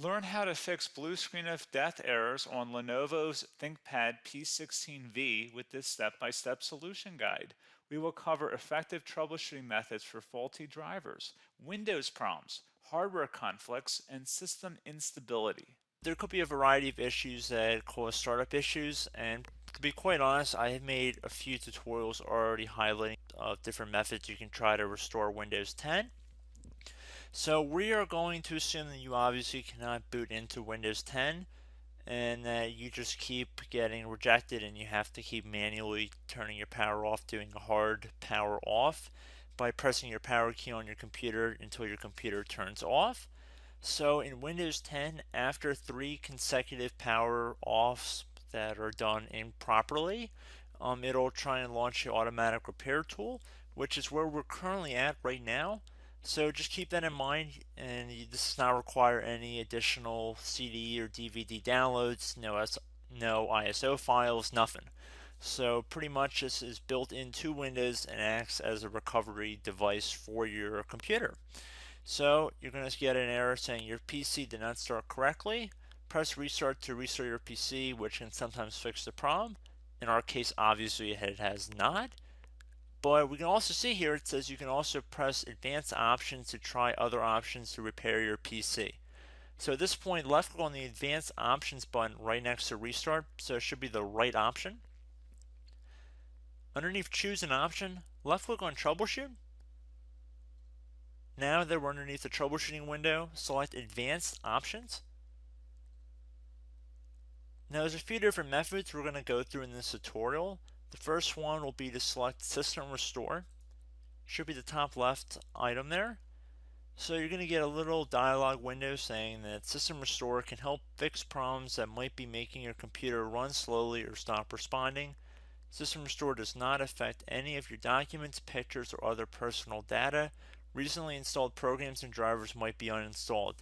Learn how to fix blue screen of death errors on Lenovo's ThinkPad P16v with this step-by-step solution guide. We will cover effective troubleshooting methods for faulty drivers, Windows problems, hardware conflicts, and system instability. There could be a variety of issues that cause startup issues, and to be quite honest, I have made a few tutorials already highlighting different methods you can try to restore Windows 10. So we are going to assume that you obviously cannot boot into Windows 10 and that you just keep getting rejected and you have to keep manually turning your power off, doing a hard power off by pressing your power key on your computer until your computer turns off. So in Windows 10, after 3 consecutive power offs that are done improperly, it'll try and launch the automatic repair tool, which is where we're currently at right now. So just keep that in mind, and this does not require any additional CD or DVD downloads, no ISO files, nothing. So pretty much this is built into Windows and acts as a recovery device for your computer. So you're going to get an error saying your PC did not start correctly. Press restart to restart your PC, which can sometimes fix the problem. In our case, obviously it has not. But we can also see here it says you can also press advanced options to try other options to repair your PC. So at this point, left click on the advanced options button right next to restart, so it should be the right option. Underneath choose an option, left click on troubleshoot. Now that we're underneath the troubleshooting window, select advanced options. Now there's a few different methods we're going to go through in this tutorial. The first one will be to select system restore. Should be the top left item there. So you're going to get a little dialog window saying that System Restore can help fix problems that might be making your computer run slowly or stop responding. System Restore does not affect any of your documents, pictures, or other personal data. Recently installed programs and drivers might be uninstalled.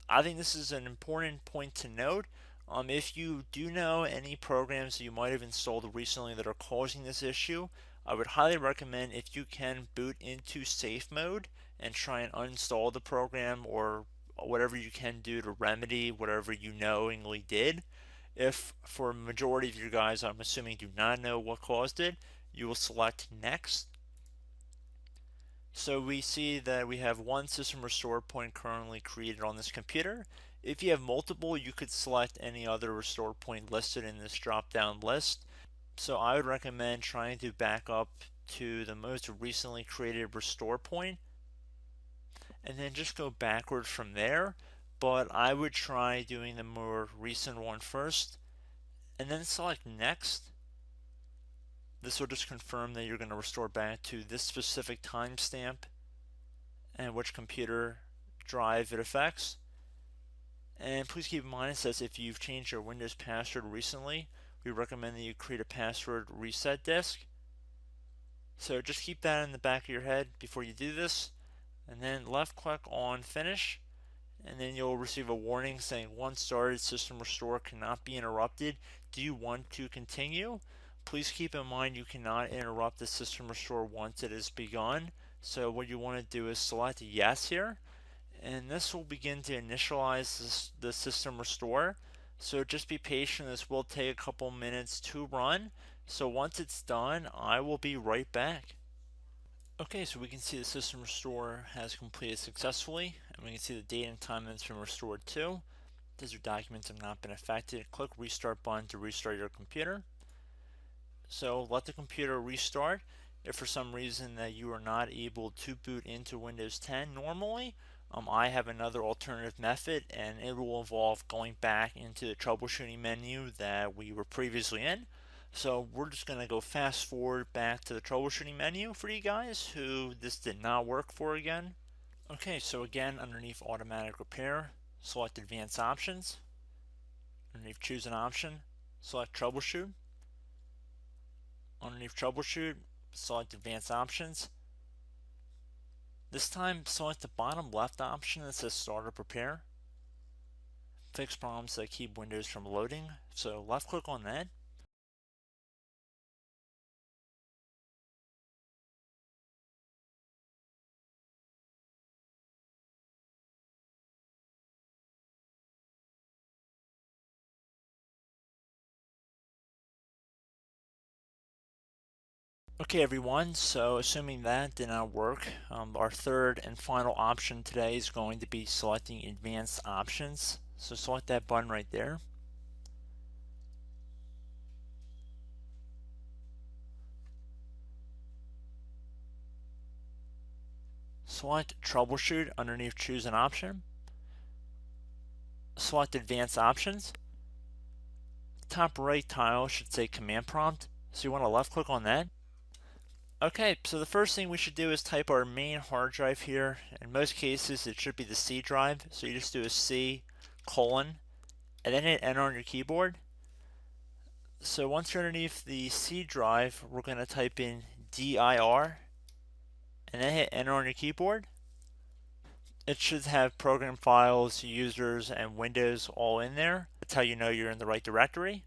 I think this is an important point to note. If you do know any programs that you might have installed recently that are causing this issue, I would highly recommend if you can boot into safe mode and try and uninstall the program or whatever you can do to remedy whatever you knowingly did. If for a majority of you guys, I'm assuming do not know what caused it, you will select next. So we see that we have one system restore point currently created on this computer. If you have multiple, you could select any other restore point listed in this drop down list. So I would recommend trying to back up to the most recently created restore point and then just go backwards from there. But I would try doing the more recent one first and then select next. This will just confirm that you're going to restore back to this specific timestamp and which computer drive it affects. And please keep in mind it says if you've changed your Windows password recently, we recommend that you create a password reset disk. So just keep that in the back of your head before you do this, and then left click on finish, and then you'll receive a warning saying once started, system restore cannot be interrupted. Do you want to continue? Please keep in mind you cannot interrupt the system restore once it has begun. So what you want to do is select yes here, and this will begin to initialize the system restore. So just be patient, this will take a couple minutes to run. So once it's done, I will be right back. Okay, so we can see the system restore has completed successfully, and we can see the date and time that it's been restored to. These your documents have not been affected. Click restart button to restart your computer. So let the computer restart. If for some reason that you are not able to boot into Windows 10 normally, I have another alternative method, and it will involve going back into the troubleshooting menu that we were previously in. So we're just going to go fast forward back to the troubleshooting menu for you guys who this did not work for again. Okay, so again, underneath automatic repair, select advanced options. Underneath choose an option, select troubleshoot. Underneath troubleshoot, select advanced options. This time, select the bottom left option that says startup repair. Fix problems that keep Windows from loading. So left click on that. Okay everyone, so assuming that did not work, our third and final option today is going to be selecting advanced options. So select that button right there. Select troubleshoot underneath choose an option. Select advanced options. Top right tile should say command prompt, so you want to left click on that. Okay, so the first thing we should do is type our main hard drive here. In most cases it should be the C drive, so you just do a C colon and then hit enter on your keyboard. So once you're underneath the C drive, we're going to type in dir and then hit enter on your keyboard. It should have program files, users, and Windows all in there. That's how you know you're in the right directory.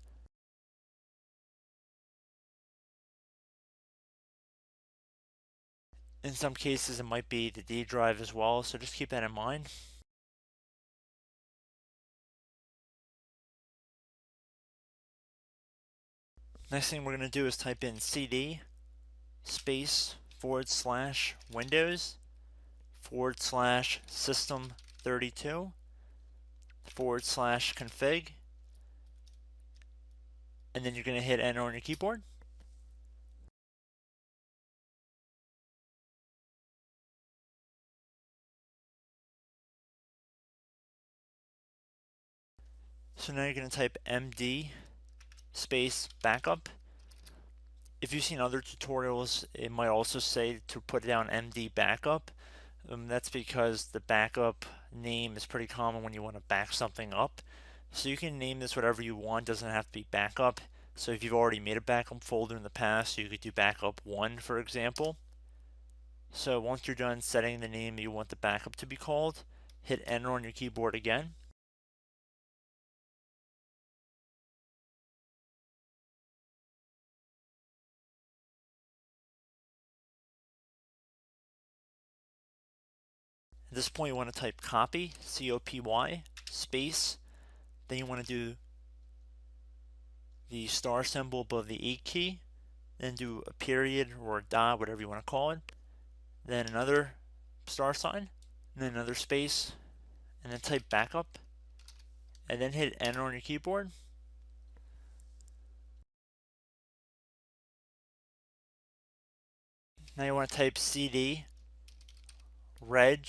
In some cases it might be the D drive as well, so just keep that in mind. Next thing we're going to do is type in cd space / Windows / system 32 / config, and then you're going to hit enter on your keyboard. So now you're going to type md space backup. If you've seen other tutorials, it might also say to put down md backup. That's because the backup name is pretty common when you want to back something up. So you can name this whatever you want, doesn't have to be backup. So if you've already made a backup folder in the past, you could do backup 1 for example. So once you're done setting the name you want the backup to be called, hit enter on your keyboard again. At this point you want to type copy, C-O-P-Y, space, then you want to do the star symbol above the 8 key, then do a period or a dot, whatever you want to call it, then another star sign, and then another space, and then type backup, and then hit enter on your keyboard. Now you want to type cd reg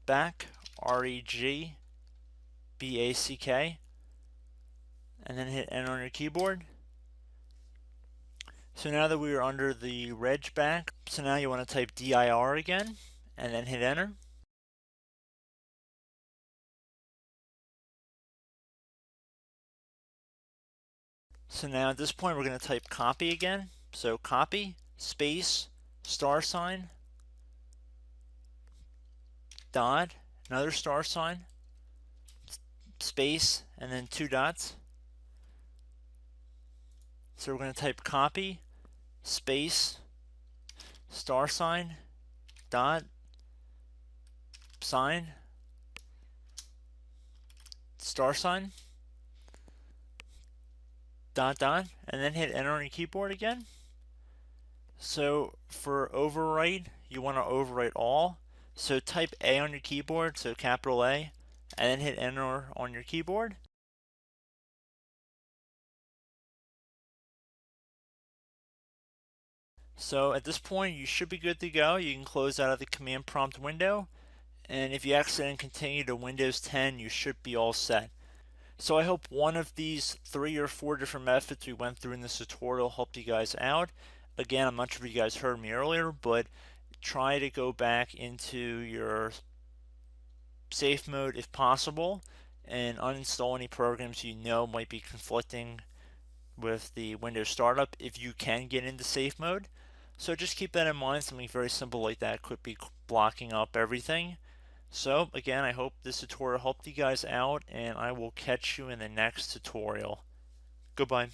back, REG BACK, and then hit enter on your keyboard. So now that we are under the reg back, so now you want to type dir again, and then hit enter. So now at this point we're going to type copy again. So copy, space, star sign, dot, another star sign, space, and then 2 dots. So we're going to type copy, space, star sign, dot, sign, star sign, dot, dot, and then hit enter on your keyboard again. So for overwrite, you want to overwrite all. So type A on your keyboard, so capital A, and then hit enter on your keyboard. So at this point you should be good to go. You can close out of the command prompt window, and if you accidentally continue to Windows 10 you should be all set. So I hope one of these 3 or 4 different methods we went through in this tutorial helped you guys out. Again, I'm not sure if you guys heard me earlier, but try to go back into your safe mode if possible and uninstall any programs you know might be conflicting with the Windows startup if you can get into safe mode. So just keep that in mind. Something very simple like that could be blocking up everything. So again, I hope this tutorial helped you guys out, and I will catch you in the next tutorial. Goodbye.